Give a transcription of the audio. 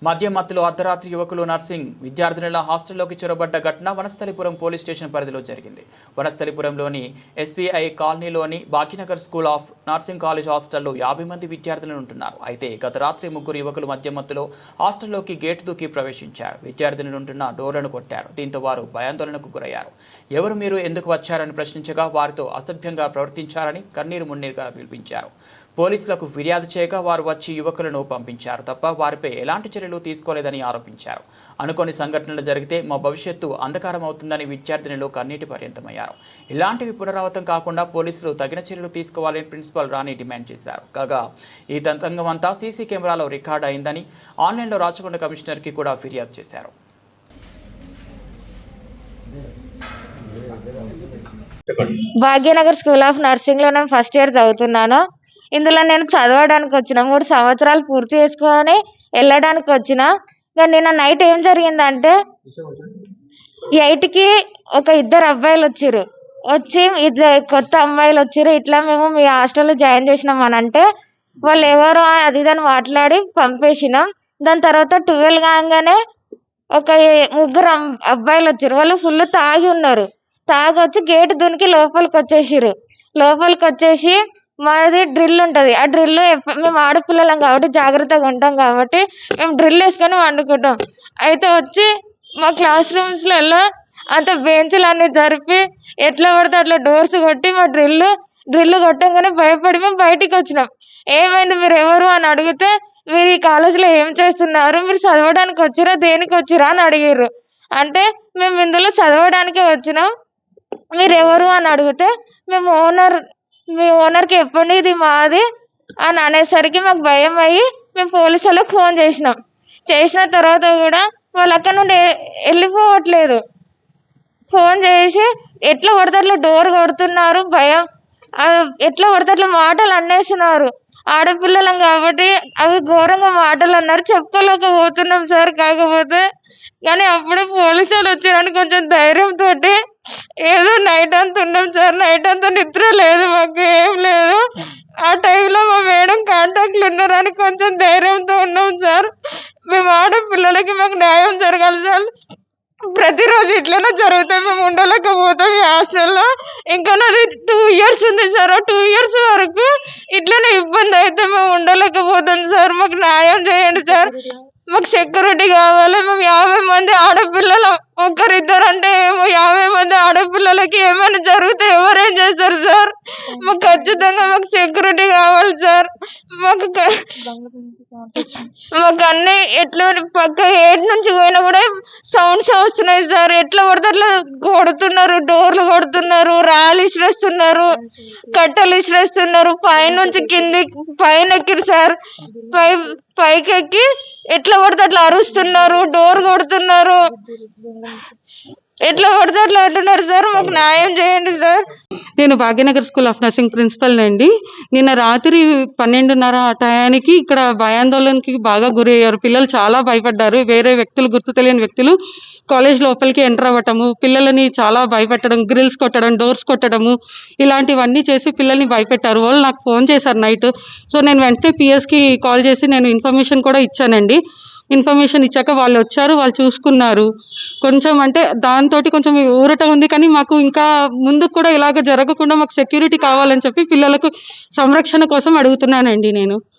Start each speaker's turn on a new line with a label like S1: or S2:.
S1: మద్యం మత్తులో అర్ధరాత్రి యువకులు నర్సింగ్ విద్యార్థినుల హాస్టల్లోకి చొరబడ్డ ఘటన వనస్థలిపురం పోలీస్ స్టేషన్ పరిధిలో జరిగింది. వనస్థలిపురంలోని ఎస్పీఐ కాలనీలోని Bhagyanagar school of nursing college హాస్టల్లో 50 మంది విద్యార్థులు ఉంటున్నారు. అయితే గత రాత్రి ముగ్గురు యువకులు మద్యం మత్తులో హాస్టల్లోకి గేటు దూకి ప్రవేశించారు. విద్యార్థినులు ఉంటున్న డోర్లను కొట్టారు. దీంతో వారు భయాందోళనకు గురయ్యారు. ఎవరు మీరు ఎందుకు వచ్చారని ప్రశ్నించగా వారితో అసభ్యంగా ప్రవర్తించారని కన్నీరు మున్నీరుగా విలిపించారు. పోలీసులకు ఫిర్యాదు చేయగా వారు వచ్చి యువకులను పంపించారు తప్ప వారిపై ఎలాంటి చర్యలు తీసుకోలేదని ఆరోపించారు. అనుకోని సంఘటనలు జరిగితే మా భవిష్యత్తు అంధకారం అవుతుందని విద్యార్థినులు కన్నీటి పర్యంతమయ్యారు. ఇలాంటివి పునరావృతం కాకుండా పోలీసులు తగిన చర్యలు తీసుకోవాలని ప్రిన్సిపల్ రాణి డిమాండ్ చేశారు. కాగా ఈ తతంగం అంతా సీసీ కెమెరాలో రికార్డ్ అయిందని ఆన్లైన్లో రాచకొండ కమిషనర్కి కూడా ఫిర్యాదు చేశారు.
S2: భాగ్యనగర్ స్కూల్ ఆఫ్ నర్సింగ్లో నేను ఫస్ట్ ఇయర్ చదువుతున్నాను. ఇందులో నేను చదవడానికి వచ్చిన 3 సంవత్సరాలు పూర్తి చేసుకొని వెళ్ళడానికి వచ్చిన. కానీ నిన్న నైట్ ఏం జరిగిందంటే 8కి ఒక 2 అబ్బాయిలు వచ్చి కొత్త అమ్మాయిలు వచ్చారు. ఇట్లా మేము మీ హాస్టల్లో జాయిన్ చేసినాం అని అంటే వాళ్ళు ఎవరు అది ఇదని మాట్లాడి పంపేసినాం. దాని తర్వాత 12 కాగానే ఒక 3 అబ్బాయిలు వచ్చారు. వాళ్ళు ఫుల్ తాగి ఉన్నారు. తాగొచ్చి గేట్ దునికి లోపలికి వచ్చేసి మాది డ్రిల్ ఉంటుంది. ఆ డ్రిల్ మేము ఆడపిల్లలం కాబట్టి జాగ్రత్తగా ఉంటాం కాబట్టి మేము డ్రిల్ వేసుకొని వండుకుంటాం. అయితే వచ్చి మా క్లాస్ రూమ్స్లలో అంత బెంచ్లు అన్నీ జరిపి ఎట్లా పడితే అట్లా డోర్స్ కొట్టి మా డ్రిల్ కొట్టంగానే భయపడి మేము బయటికి వచ్చినాం. ఏమైంది, మీరు ఎవరు అని అడిగితే మీరు ఈ కాలేజీలో ఏం చేస్తున్నారు, మీరు చదవడానికి వచ్చిరా దేనికి వచ్చిరా అని అడిగారు. అంటే మేము ఇందులో చదవడానికే వచ్చినాం, మీరు ఎవరు అని అడిగితే మీ ఓనర్కి చెప్పండి ఇది మాది అని అనేసరికి మాకు భయం అయ్యి మేము పోలీసు వాళ్ళకి ఫోన్ చేసిన తర్వాత కూడా వాళ్ళు అక్కడ నుండి వెళ్ళిపోవట్లేదు. ఫోన్ చేసి ఎట్లా పడితే అట్లా డోర్ కొడుతున్నారు, భయం ఎట్లా పడితే అట్లా మాటలు అనేస్తున్నారు. ఆడపిల్లలం కాబట్టి అవి ఘోరంగా మాటలు అన్నారు, చెప్పుకోలేకపోతున్నాం సార్. కాకపోతే కానీ అప్పుడే పోలీసు వాళ్ళు వచ్చారని కొంచెం ధైర్యంతో ఏదో నైట్ అంతా ఉన్నాం సార్. నైట్ అంతా నిద్ర లేదు, మాకు ఏం లేదు. ఆ టైంలో మా మేడం కాంటాక్ట్లు ఉన్నారని కొంచెం ధైర్యంతో ఉన్నాం సార్. మేము ఆడపిల్లలకి మాకు న్యాయం జరగాలి సార్. ప్రతిరోజు ఇట్లనే జరుగుతాయి, మేము ఉండలేకపోతాం ఈ హాస్టల్లో. ఇంకా నాది 2 ఇయర్స్ ఉంది సార్. 2 ఇయర్స్ వరకు ఇట్లనే ఇబ్బంది అయితే మేము ఉండలేకపోతాం సార్. మాకు న్యాయం చేయండి సార్. మాకు సెక్యూరిటీ కావాలి. మేము 50 మంది ఆడపిల్లలు, ఒకరిద్దరు అంటే ఏమో 50 మంది ఆడపిల్లలకి ఏమైనా జరిగితే ఎవరేం చేస్తారు సార్. మాకు ఖచ్చితంగా మాకు సెక్యూరిటీ కావాలి సార్. మాకు అన్ని ఎట్లా పక్క ఏడు నుంచి పోయినా కూడా సౌండ్స్ వస్తున్నాయి సార్. ఎట్లా పడితే అట్లా కొడుతున్నారు, డోర్లు కొడుతున్నారు, రాళ్ళు ఇసిరేస్తున్నారు, కట్టెలు ఇసిరేస్తున్నారు. పైనుంచి పైన ఎక్కిరు సార్. పైకి ఎక్కి ఎట్లా పడితే అట్లా అరుస్తున్నారు, డోర్ కొడుతున్నారు, ఎట్లా పడితే అట్లా అంటున్నారు సార్. మాకు న్యాయం చేయండి సార్.
S3: నేను Bhagyanagar school of nursing principal అండి. నిన్న రాత్రి 12:30 ఆ టయానికి ఇక్కడ భయాందోళనకి బాగా గురయ్యారు పిల్లలు. చాలా భయపడ్డారు. వేరే వ్యక్తులు, గుర్తు తెలియని వ్యక్తులు కాలేజ్ లోపలికి ఎంటర్ అవ్వటము, పిల్లలని చాలా భయపెట్టడం, గ్రిల్స్ కొట్టడం, డోర్స్ కొట్టడము, ఇలాంటివన్నీ చేసి పిల్లల్ని భయపెట్టారు. వాళ్ళు నాకు ఫోన్ చేశారు నైట్. సో నేను వెంటనే పిఎస్కి కాల్ చేసి నేను ఇన్ఫర్మేషన్ కూడా ఇచ్చానండి. ఇన్ఫర్మేషన్ ఇచ్చాక వాళ్ళు వచ్చారు, వాళ్ళు చూసుకున్నారు. కొంచెం అంటే దాంతో కొంచెం ఊరట ఉంది. కానీ మాకు ఇంకా ముందుకు కూడా ఇలాగ జరగకుండా మాకు సెక్యూరిటీ కావాలని చెప్పి పిల్లలకు సంరక్షణ కోసం అడుగుతున్నానండి నేను.